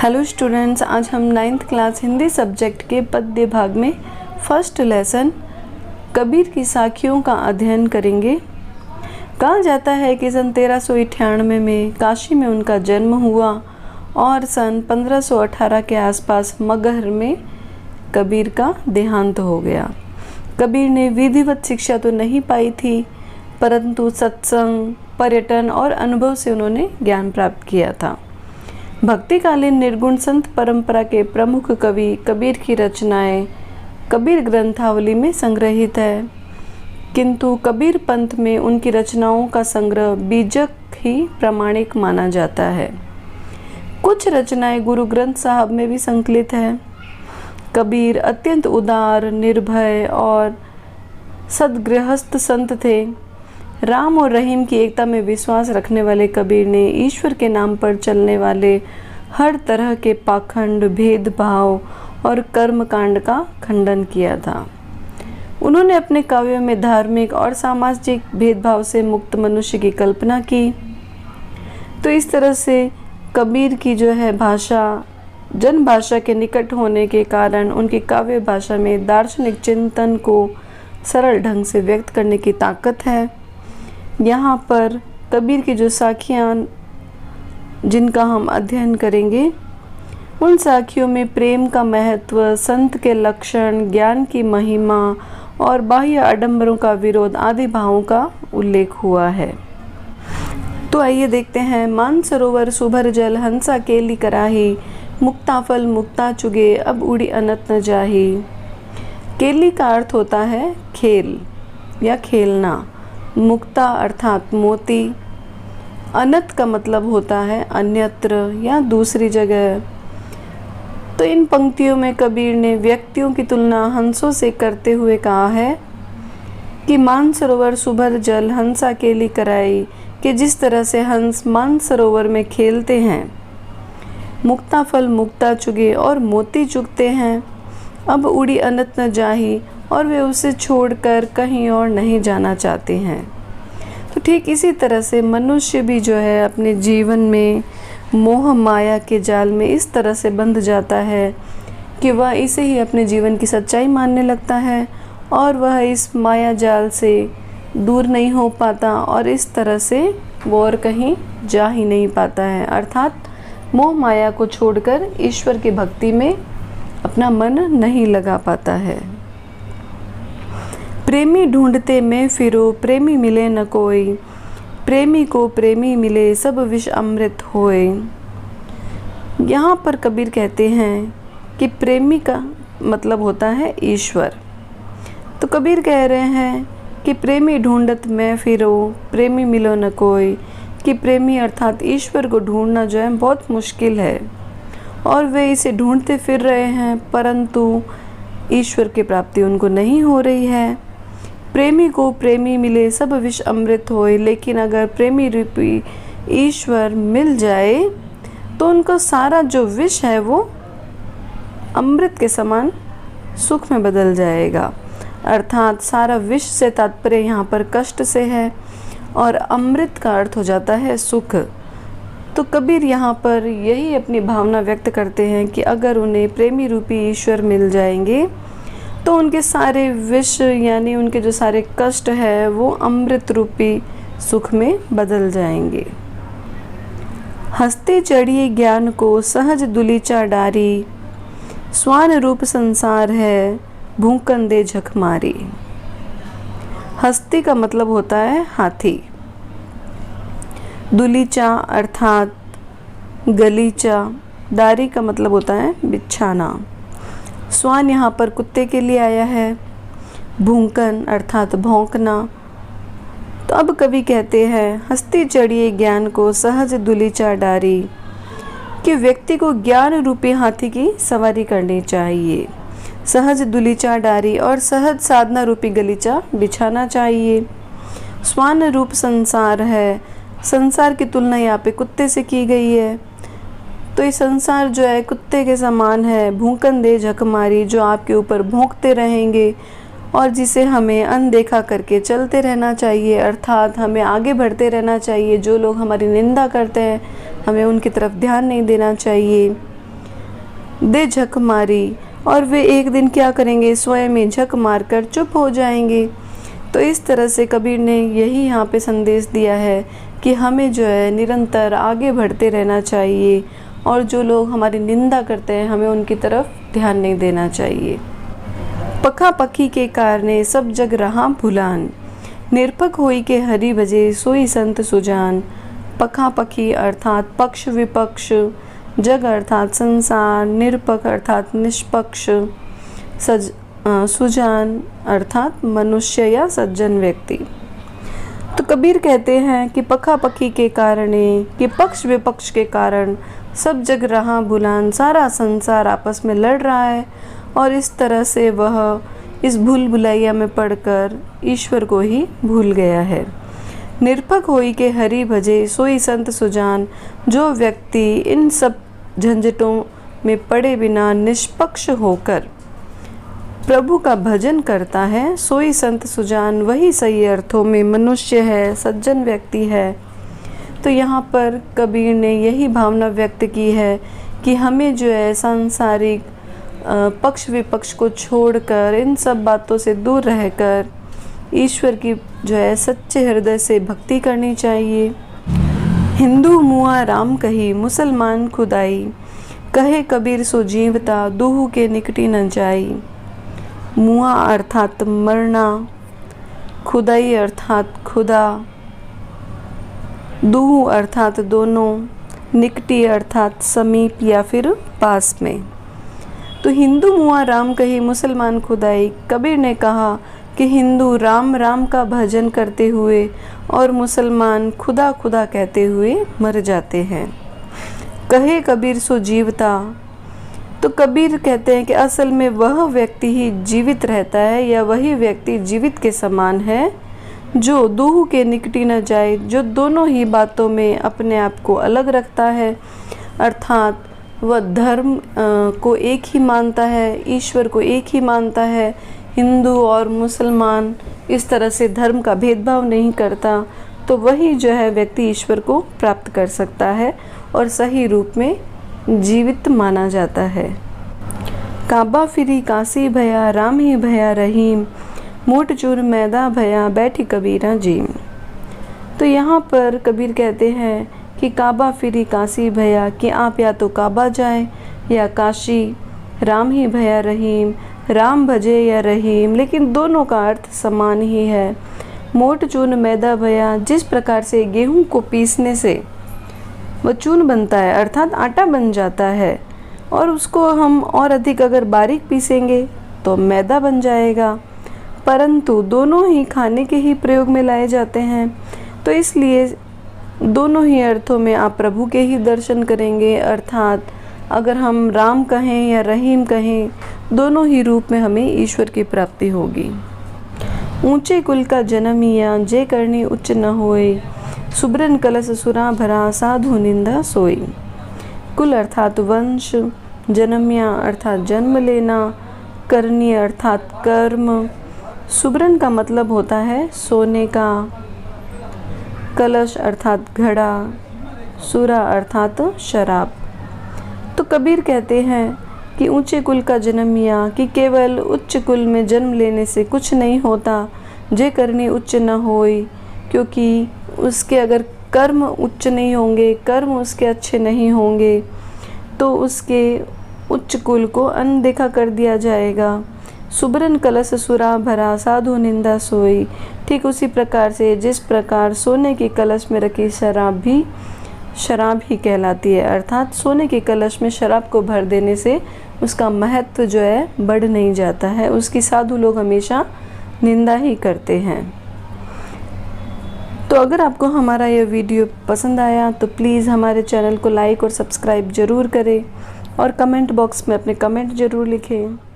Hello students, आज हम 9th class Hindi subject के पद्य भाग में फर्स्ट लेसन कबीर की साखियों का अध्ययन करेंगे। कहा जाता है कि सन 1398 में काशी में उनका जन्म हुआ और सन 1518 के आसपास मगहर में कबीर का देहांत हो गया। कबीर ने विधिवत शिक्षा तो नहीं पाई थी, परंतु सत्संग, पर्यटन और अनुभव से उन्होंने ज्ञान प्राप्त किया था। भक्तिकालीन निर्गुण संत परंपरा के प्रमुख कवि कबीर की रचनाएं कबीर ग्रंथावली में संग्रहित है, किंतु कबीर पंथ में उनकी रचनाओं का संग्रह बीजक ही प्रामाणिक माना जाता है। कुछ रचनाएं गुरु ग्रंथ साहब में भी संकलित है। कबीर अत्यंत उदार, निर्भय और सद्गृहस्थ संत थे। राम और रहीम की एकता में विश्वास रखने वाले कबीर ने ईश्वर के नाम पर चलने वाले हर तरह के पाखंड, भेदभाव और कर्मकांड का खंडन किया था। उन्होंने अपने काव्यों में धार्मिक और सामाजिक भेदभाव से मुक्त मनुष्य की कल्पना की। तो इस तरह से कबीर की जो है भाषा जन भाषा के निकट होने के कारण उनकी काव्य भाषा में दार्शनिक चिंतन को सरल ढंग से व्यक्त करने की ताकत है। यहाँ पर कबीर की जो साखियाँ जिनका हम अध्ययन करेंगे, उन साखियों में प्रेम का महत्व, संत के लक्षण, ज्ञान की महिमा और बाह्य आडंबरों का विरोध आदि भावों का उल्लेख हुआ है। तो आइए देखते हैं। मानसरोवर सुभर जल, हंसा केली कराही, मुक्ता फल मुक्ता चुगे, अब उड़ी अनत न जाही। केली का अर्थ होता है खेल या खेलना, मुक्ता अर्थात मोती, अनत का मतलब होता है अन्यत्र या दूसरी जगह। तो इन पंक्तियों में कबीर ने व्यक्तियों की तुलना हंसों से करते हुए कहा है कि मानसरोवर सुभर जल, हंसा केली कराई, कि जिस तरह से हंस मानसरोवर में खेलते हैं, मुक्ता फल मुक्ता चुगे और मोती चुगते हैं, अब उड़ी अनत न जाही, और वे उसे छोड़कर कहीं और नहीं जाना चाहते हैं। तो ठीक इसी तरह से मनुष्य भी जो है अपने जीवन में मोह माया के जाल में इस तरह से बंध जाता है कि वह इसे ही अपने जीवन की सच्चाई मानने लगता है और वह इस माया जाल से दूर नहीं हो पाता और इस तरह से वो और कहीं जा ही नहीं पाता है, अर्थात मोह माया को छोड़कर ईश्वर की भक्ति में अपना मन नहीं लगा पाता है। प्रेमी ढूंढते मैं फिरो, प्रेमी मिले न कोई, प्रेमी को प्रेमी मिले, सब विष अमृत होए। यहाँ पर कबीर कहते हैं कि प्रेमी का मतलब होता है ईश्वर। तो कबीर कह रहे हैं कि प्रेमी ढूंढत मैं फिरो, प्रेमी मिलो न कोई, कि प्रेमी अर्थात ईश्वर को ढूंढना जो है बहुत मुश्किल है और वे इसे ढूंढते फिर रहे हैं, परंतु ईश्वर की प्राप्ति उनको नहीं हो रही है। प्रेमी को प्रेमी मिले, सब विष अमृत होए, लेकिन अगर प्रेमी रूपी ईश्वर मिल जाए तो उनको सारा जो विष है वो अमृत के समान सुख में बदल जाएगा। अर्थात सारा विष से तात्पर्य यहाँ पर कष्ट से है और अमृत का अर्थ हो जाता है सुख। तो कबीर यहाँ पर यही अपनी भावना व्यक्त करते हैं कि अगर उन्हें प्रेमी रूपी ईश्वर मिल जाएंगे तो उनके सारे विष यानी उनके जो सारे कष्ट है वो अमृत रूपी सुख में बदल जाएंगे। हस्ते चढ़िए ज्ञान को, सहज दुलीचा डारी, स्वान रूप संसार है, भूकन दे झक मारी। हस्ती का मतलब होता है हाथी, दुलीचा अर्थात गलीचा, डारी का मतलब होता है बिछाना। स्वान यहाँ पर कुत्ते के लिए आया है, भूकन अर्थात भौंकना। तो अब कवि कहते हैं हस्ती चढ़िए ज्ञान को, सहज दुलीचा डारी, कि व्यक्ति को ज्ञान रूपी हाथी की सवारी करनी चाहिए, सहज दुलीचा डारी और सहज साधना रूपी गलीचा बिछाना चाहिए। स्वान रूप संसार है, संसार की तुलना यहाँ पे कुत्ते से की गई है। तो ये संसार जो है कुत्ते के समान है, भूकन दे झक मारी, जो आपके ऊपर भौंकते रहेंगे और जिसे हमें अनदेखा करके चलते रहना चाहिए, अर्थात हमें आगे बढ़ते रहना चाहिए। जो लोग हमारी निंदा करते हैं हमें उनकी तरफ ध्यान नहीं देना चाहिए। दे झक मारी, और वे एक दिन क्या करेंगे, स्वयं ही झक मारकर चुप हो जाएंगे। तो इस तरह से कबीर ने यही यहाँ पे संदेश दिया है कि हमें जो है निरंतर आगे बढ़ते रहना चाहिए, और जो लोग हमारी निंदा करते हैं हमें उनकी तरफ ध्यान नहीं देना चाहिए। पखा पखी के कारणे सब जग रहा भुलान, निरपक होई के हरि भजे सोई संत सुजान। पखा पखी अर्थात पक्ष विपक्ष, जग अर्थात संसार, निरपक अर्थात निष्पक्ष, सुजान अर्थात मनुष्य या सज्जन व्यक्ति। तो कबीर कहते हैं कि पखा पखी के कारण, कि पक्ष विपक्ष के कारण सब जग रहा भुलान, सारा संसार आपस में लड़ रहा है, और इस तरह से वह इस भूल भुलैया में पड़कर ईश्वर को ही भूल गया है। निरपक होई के हरि भजे सोई संत सुजान, जो व्यक्ति इन सब झंझटों में पड़े बिना निष्पक्ष होकर प्रभु का भजन करता है, सोई संत सुजान, वही सही अर्थों में मनुष्य है, सज्जन व्यक्ति है। तो यहाँ पर कबीर ने यही भावना व्यक्त की है कि हमें जो है सांसारिक पक्ष विपक्ष को छोड़कर, इन सब बातों से दूर रहकर ईश्वर की जो है सच्चे हृदय से भक्ति करनी चाहिए। हिंदू मुआ राम कही, मुसलमान खुदाई, कहे कबीर सो जीवता, दूहु के निकटी न जाई। मुआ अर्थात मरना, खुदाई अर्थात खुदा, दूहु अर्थात दोनों, निकटी अर्थात समीप या फिर पास में। तो हिंदू मुआ राम कही, मुसलमान खुदाई। कबीर ने कहा कि हिंदू राम राम का भजन करते हुए और मुसलमान खुदा खुदा कहते हुए मर जाते हैं। कहे कबीर सो जीवता, तो कबीर कहते हैं कि असल में वह व्यक्ति ही जीवित रहता है, या वही व्यक्ति जीवित के समान है जो दूहु के निकटी न जाए, जो दोनों ही बातों में अपने आप को अलग रखता है, अर्थात वह धर्म को एक ही मानता है, ईश्वर को एक ही मानता है, हिंदू और मुसलमान इस तरह से धर्म का भेदभाव नहीं करता। तो वही जो है व्यक्ति ईश्वर को प्राप्त कर सकता है और सही रूप में जीवित माना जाता है। काबा फिरी काशी भया, राम ही भया रहीम, मोट चूर मैदा भया, बैठी कबीरा जीम। तो यहाँ पर कबीर कहते हैं कि काबा फिरी काशी भया, कि आप या तो काबा जाए या काशी, राम ही भया रहीम, राम भजे या रहीम, लेकिन दोनों का अर्थ समान ही है। मोट चून मैदा भया, जिस प्रकार से गेहूं को पीसने से वह चून बनता है अर्थात आटा बन जाता है, और उसको हम और अधिक अगर बारीक पीसेंगे तो मैदा बन जाएगा, परंतु दोनों ही खाने के ही प्रयोग में लाए जाते हैं। तो इसलिए दोनों ही अर्थों में आप प्रभु के ही दर्शन करेंगे, अर्थात अगर हम राम कहें या रहीम कहें, दोनों ही रूप में हमें ईश्वर की प्राप्ति होगी। ऊंचे कुल का जन्मिया, जे करनी उच्च न होए, सुब्रन कलश सुरा भरा, साधु निंदा सोई। कुल अर्थात वंश, जन्मिया अर्थात जन्म लेना, करनी अर्थात कर्म, सुब्रन का मतलब होता है सोने का, कलश अर्थात घड़ा, सुरा अर्थात शराब। तो कबीर कहते हैं कि ऊंचे कुल का जन्मिया, कि केवल उच्च कुल में जन्म लेने से कुछ नहीं होता, जे करनी उच्च न होई, क्योंकि उसके अगर कर्म उच्च नहीं होंगे, कर्म उसके अच्छे नहीं होंगे, तो उसके उच्च कुल को अनदेखा कर दिया जाएगा। सुब्रन कलश सुरा भरा, साधु निंदा सोई। ठीक उसी प्रकार से जिस प्रकार सोने के कलश में रखी शराब भी शराब ही कहलाती है, अर्थात सोने के कलश में शराब को भर देने से उसका महत्व जो है बढ़ नहीं जाता है, उसकी साधु लोग हमेशा निंदा ही करते हैं। तो अगर आपको हमारा यह वीडियो पसंद आया तो प्लीज़ हमारे चैनल को लाइक और सब्सक्राइब ज़रूर करें, और कमेंट बॉक्स में अपने कमेंट ज़रूर लिखें।